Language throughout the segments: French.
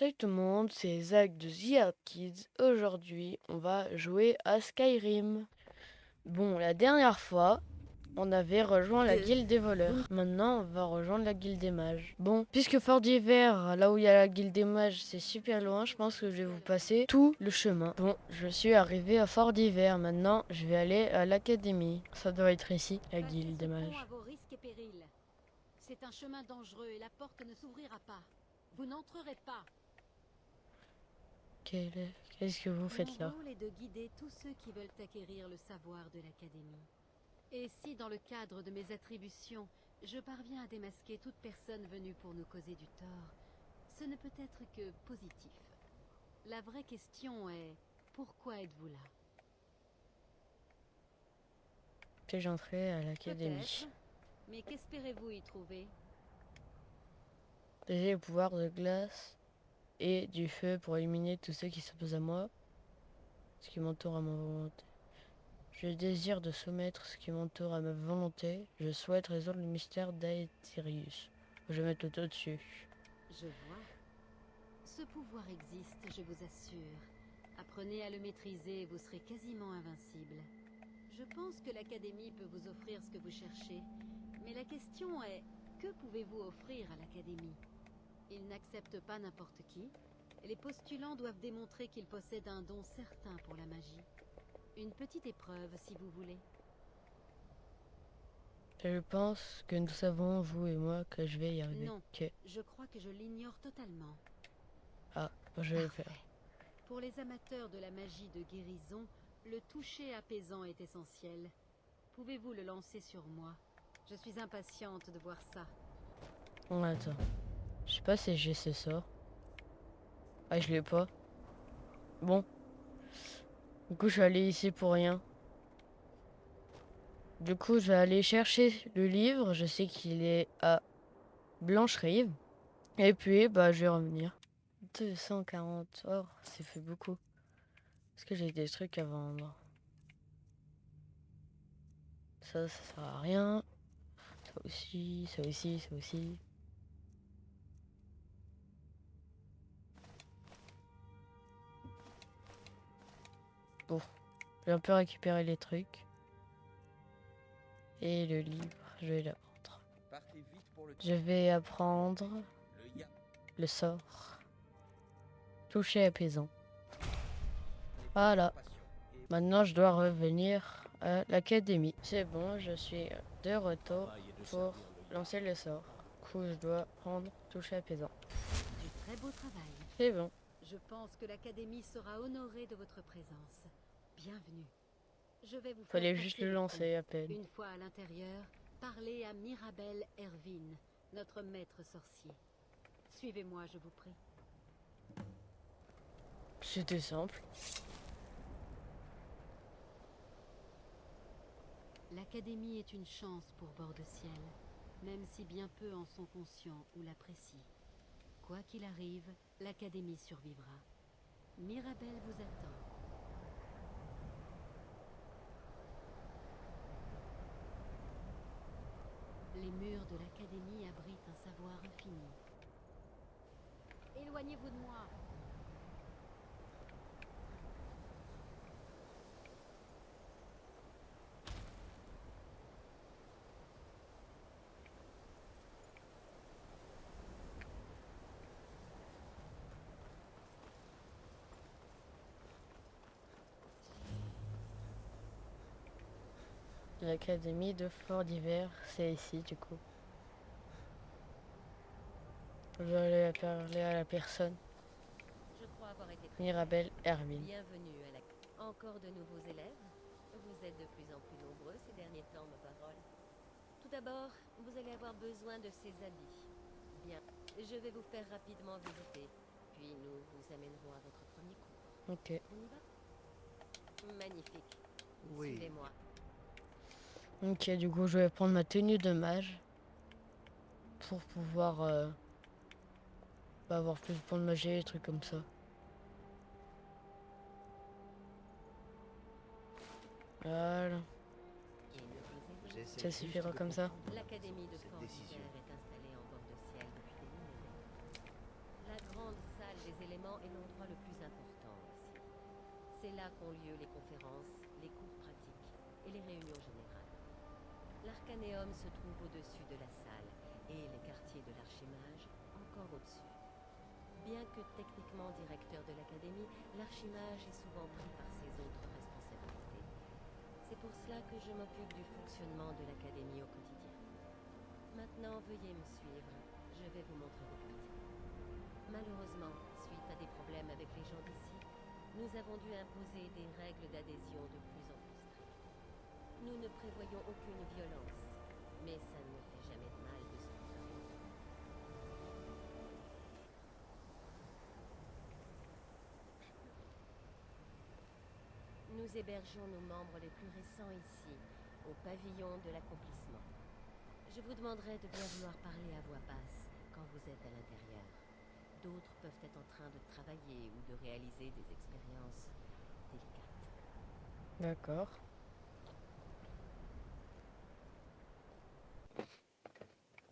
Salut tout le monde, c'est Zach de The Art Kids. Aujourd'hui, on va jouer à Skyrim. Bon, la dernière fois, on avait rejoint la guilde des voleurs. Maintenant, on va rejoindre la guilde des mages. Bon, puisque Fort d'Hiver, là où il y a la guilde des mages, c'est super loin, je pense que je vais vous passer tout le chemin. Bon, je suis arrivé à Fort d'Hiver. Maintenant, je vais aller à l'académie. Ça doit être ici, la guilde des mages. C'est un chemin dangereux et la porte ne s'ouvrira pas. Vous n'entrerez pas. Qu'est-ce que vous faites là? Mon rôle est de guider tous ceux qui veulent acquérir le savoir de l'Académie. Et si, dans le cadre de mes attributions, je parviens à démasquer toute personne venue pour nous causer du tort, ce ne peut être que positif. La vraie question est, pourquoi êtes-vous là? Puis-je entrer à l'académie? Peut-être, mais qu'espérez-vous y trouver? J'ai le pouvoir de glace et du feu pour éliminer tous ceux qui s'opposent à moi, ce qui m'entoure à ma volonté. Je désire de soumettre ce qui m'entoure à ma volonté. Je souhaite résoudre le mystère d'Aetherius. Je vais mettre tout au-dessus. Je vois. Ce pouvoir existe, je vous assure. Apprenez à le maîtriser et vous serez quasiment invincible. Je pense que l'Académie peut vous offrir ce que vous cherchez. Mais la question est, que pouvez-vous offrir à l'Académie? Ils n'acceptent pas n'importe qui. Les postulants doivent démontrer qu'ils possèdent un don certain pour la magie. Une petite épreuve, si vous voulez. Je pense que nous savons, vous et moi, que je vais y arriver. Non, Ok. je crois que je l'ignore totalement. Ah, je vais le faire. Parfait. Pour les amateurs de la magie de guérison, le toucher apaisant est essentiel. Pouvez-vous le lancer sur moi? Je suis impatiente de voir ça. Bon, attends. Je sais pas si j'ai ce sort. Ah, je l'ai pas. Bon. Du coup, je suis allé ici pour rien. Du coup, je vais aller chercher le livre. Je sais qu'il est à Blancherive. Et puis, bah, je vais revenir. 240. Oh, ça fait beaucoup. Est-ce que j'ai des trucs à vendre? Ça sert à rien. Ça aussi, ça aussi, ça aussi. Bon, j'ai un peu récupéré les trucs. Et le livre, je vais l'apprendre. Je vais apprendre le sort. Toucher apaisant. Voilà. Maintenant, je dois revenir à l'académie. C'est bon, je suis de retour pour lancer le sort. Du coup, je dois prendre toucher apaisant. Du très beau travail. C'est bon. Je pense que l'Académie sera honorée de votre présence. Bienvenue. Je vais vous faire Fallait passer juste le le lancer à pont. peine. Une fois à l'intérieur, parlez à Mirabel Ervin, notre maître sorcier. Suivez-moi, je vous prie. C'était simple. L'Académie est une chance pour Bord-de-Ciel, même si bien peu en sont conscients ou l'apprécient. Quoi qu'il arrive, l'Académie survivra. Mirabel vous attend. Les murs de l'Académie abritent un savoir infini. Éloignez-vous de moi! L'académie de Fort d'Hiver, c'est ici du coup. Je vais aller parler à la personne. Je crois avoir été très Mirabel claire. Erwin. Bienvenue à la... Encore de nouveaux élèves? Vous êtes de plus en plus nombreux ces derniers temps, ma parole. Tout d'abord, vous allez avoir besoin de ces habits. Bien, je vais vous faire rapidement visiter, puis nous vous amènerons à votre premier cours. Ok. On y va? Magnifique. Oui. Suivez-moi. Ok, du coup, je vais prendre ma tenue de mage pour pouvoir avoir plus de points de magie et des trucs comme ça. Voilà. Ça suffira comme ça. L'Académie de cette Fort décision. d'Hiver est installée en bord de ciel depuis des millénaires. La grande salle des éléments est l'endroit le plus important ici. C'est là qu'ont lieu les conférences, les cours pratiques et les réunions générales. L'Arcanéum se trouve au-dessus de la salle et les quartiers de l'Archimage encore au-dessus. Bien que techniquement directeur de l'Académie, l'Archimage est souvent pris par ses autres responsabilités. C'est pour cela que je m'occupe du fonctionnement de l'Académie au quotidien. Maintenant, veuillez me suivre. Je vais vous montrer vos quartiers. Malheureusement, suite à des problèmes avec les gens d'ici, nous avons dû imposer des règles d'adhésion de plus en plus strictes. Nous ne prévoyons aucune violence, mais ça ne me fait jamais de mal de se préparer. Nous hébergeons nos membres les plus récents ici, au pavillon de l'accomplissement. Je vous demanderai de bien vouloir parler à voix basse quand vous êtes à l'intérieur. D'autres peuvent être en train de travailler ou de réaliser des expériences délicates. D'accord.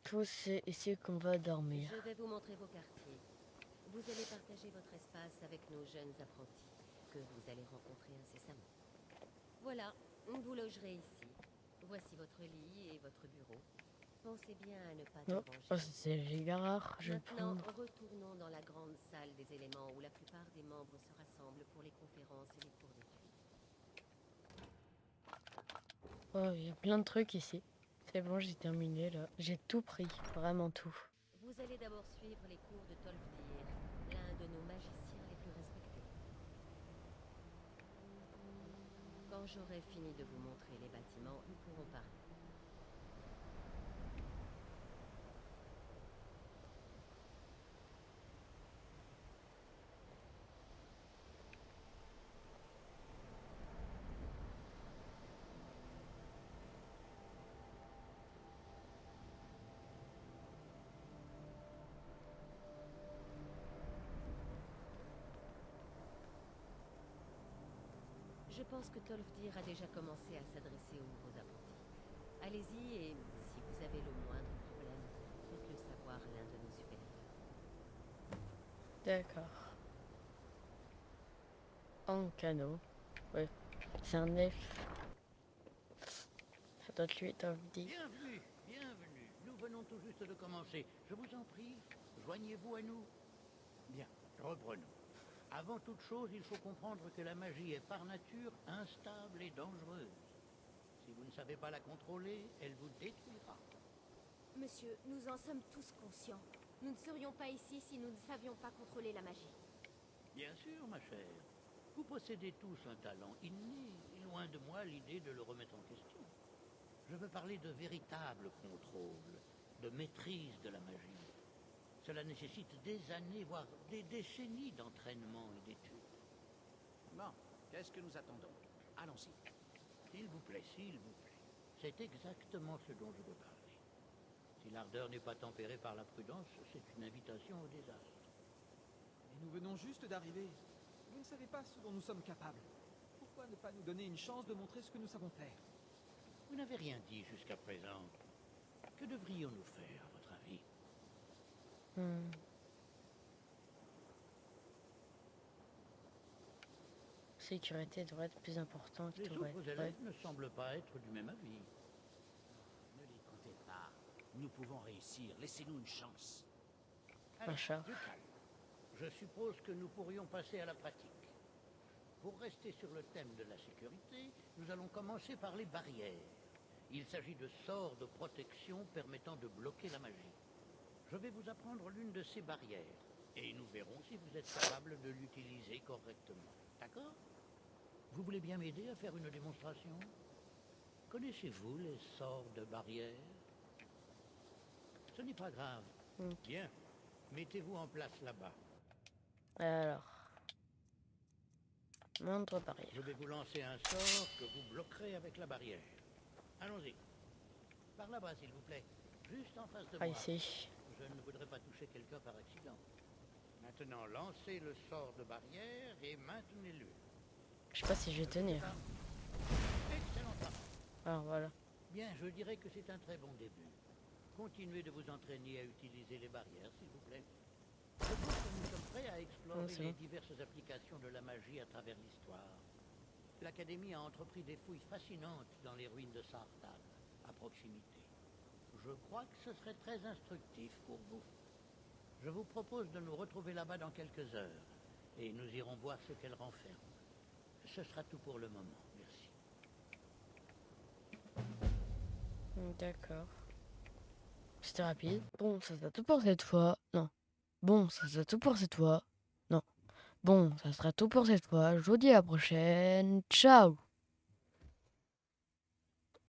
Tout c'est ici qu'on va dormir. Je vais vous montrer vos quartiers. Vous allez partager votre espace avec nos jeunes apprentis, que vous allez rencontrer incessamment. Voilà, vous logerez ici. Voici votre lit et votre bureau. Pensez bien à ne pas Oh, déranger. c'est giga rare, je vais Maintenant, prendre. retournons dans la grande salle des éléments où la plupart des membres se rassemblent pour les conférences et les cours d'études. Oh, il y a plein de trucs ici. C'est bon, j'ai terminé là. J'ai tout pris, vraiment tout. Vous allez d'abord suivre les cours de Tolfdir, l'un de nos magiciens les plus respectés. Quand j'aurai fini de vous montrer les bâtiments, nous pourrons parler. Je pense que Tolfdir a déjà commencé à s'adresser aux nouveaux apprentis. Allez-y et, si vous avez le moindre problème, faites-le savoir à l'un de nos supérieurs. D'accord. En canot. Ouais. C'est un elfe. Ça doit être lui, t'as dit. Bienvenue, bienvenue. Nous venons tout juste de commencer. Je vous en prie, joignez-vous à nous. Bien, reprenons. Avant toute chose, il faut comprendre que la magie est par nature instable et dangereuse. Si vous ne savez pas la contrôler, elle vous détruira. Monsieur, nous en sommes tous conscients. Nous ne serions pas ici si nous ne savions pas contrôler la magie. Bien sûr, ma chère. Vous possédez tous un talent inné, et loin de moi l'idée de le remettre en question. Je veux parler de véritable contrôle, de maîtrise de la magie. Cela nécessite des années, voire des décennies d'entraînement et d'études. Bon, qu'est-ce que nous attendons? Allons-y. S'il vous plaît, s'il vous plaît. C'est exactement ce dont je veux parler. Si l'ardeur n'est pas tempérée par la prudence, c'est une invitation au désastre. Et nous venons juste d'arriver. Vous ne savez pas ce dont nous sommes capables. Pourquoi ne pas nous donner une chance de montrer ce que nous savons faire? Vous n'avez rien dit jusqu'à présent. Que devrions-nous faire, à votre avis? Sécurité devrait être plus importante. Les Ouais. autres élèves ne semblent pas être du même avis. Ne l'écoutez pas. Nous pouvons réussir. Laissez-nous une chance. Un chat. Du calme. Je suppose que nous pourrions passer à la pratique. Pour rester sur le thème de la sécurité, nous allons commencer par les barrières. Il s'agit de sorts de protection permettant de bloquer la magie. Je vais vous apprendre l'une de ces barrières, et nous verrons si vous êtes capable de l'utiliser correctement. D'accord? Vous voulez bien m'aider à faire une démonstration? Connaissez-vous les sorts de barrières? Ce n'est pas grave. Bien. Mettez-vous en place là-bas. Alors. Moindre barrière. Je vais vous lancer un sort que vous bloquerez avec la barrière. Allons-y. Par là-bas, s'il vous plaît. Juste en face de Ah, moi. ici. Je ne voudrais pas toucher quelqu'un par accident. Maintenant, lancez le sort de barrière et maintenez-le. Je sais pas si je vais tenir. Excellent travail. Alors voilà. Bien, je dirais que c'est un très bon début. Continuez de vous entraîner à utiliser les barrières, s'il vous plaît. Je pense que nous sommes prêts à explorer Non, explorer c'est les bon. diverses applications de la magie à travers l'histoire. L'Académie a entrepris des fouilles fascinantes dans les ruines de Sarthan, à proximité. Je crois que ce serait très instructif pour vous. Je vous propose de nous retrouver là-bas dans quelques heures, et nous irons voir ce qu'elle renferme. Ce sera tout pour le moment, merci. D'accord. C'était rapide. Bon, ça sera tout pour cette fois. Non. Bon, ça sera tout pour cette fois. Non. Bon, ça sera tout pour cette fois. Je vous dis à la prochaine. Ciao!